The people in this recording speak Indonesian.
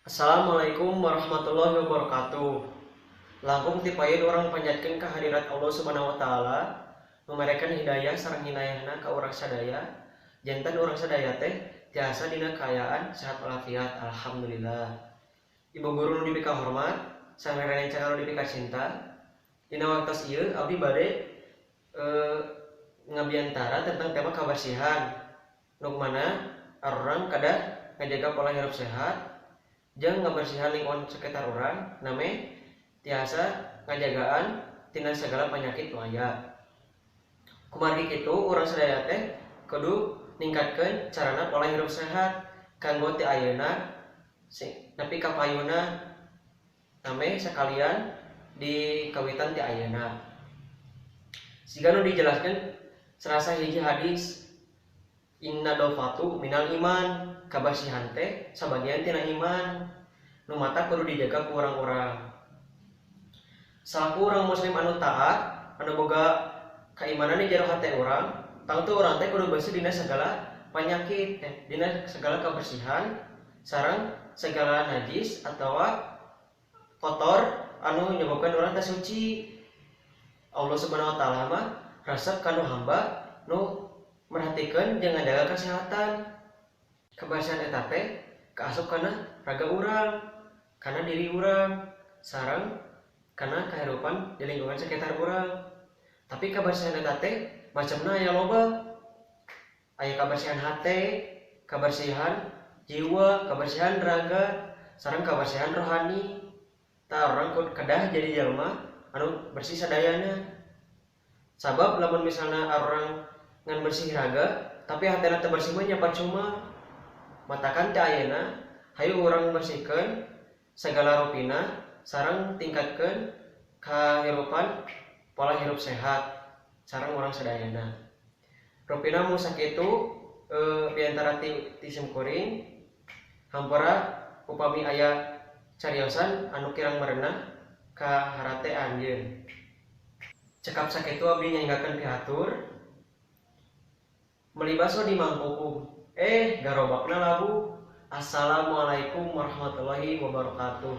Assalamualaikum warahmatullahi wabarakatuh. Langkung tipayeun orang panjatkeun kehadirat Allah Subhanahu wa taala, memberikan hidayah sareng hinayahna ka urang sadaya. Janten urang sadaya teh tiasa dina kaayaan sehat walafiat, alhamdulillah. Ibu guru nu dipika hormat, sangarerencangan nu dipika cinta. Dina waktos ieu abdi bade ngabiantara tentang tema kebersihan. Nu mana orang kada ngajaga pola hidup sehat jeung ngabersihan lingkungan sekitar orang name tiasa ngajagaan tina segala penyakit nu aya. Kumargi kitu urang sadaya teh kudu ningkatkeun carana pola hidup sehat kanggo ti ayeuna nepi ka payuna name sakalian di kawitan ti ayeuna. Siga nu dijelaskeun sarasa hiji hadis, inna dofatu minal iman, kabersihan teh sabagian tina iman. Nu mata kudu dijaga ku urang-urang. Salaku urang muslim anu taat, anu boga keimanan di jero hate urang, tangtu urang teh kudu bersih dina segala penyakit, dina segala kebersihan sareng segala najis atawa kotor anu nyebabkeun urang teh suci. Allah Subhanahu wa taala mah resep kanu hamba nu merhatikeun jeung ngajaga kesehatan. Kebersihan eta teh kaasup kana raga urang, kana diri urang, sareng kana kahirupan di lingkungan sekitar urang. Tapi kebersihan eta teh macamna aya loba. Aya kebersihan hate, kebersihan jiwa, kebersihan raga, sareng kebersihan rohani. Tah urang kedah jadi jalma anu bersih sadayana. Sabab lamun misalna urang ngan bersih raga tapi hatena teu bersih mah nya percuma. Matakan teh ayeuna hayu urang bersihkeun segala rupina sareng tingkatkeun kahirupan pola hidup sehat sareng urang sadayana. Rupina mun sakitu diantara ti simkuring hampura upami aya cariosan anu kirang merenah ka harate anjeun. Cekap sakitu abdi nyainggakeun pihatur. Melibaso di mangkuku garobakna labu. Assalamualaikum warahmatullahi wabarakatuh.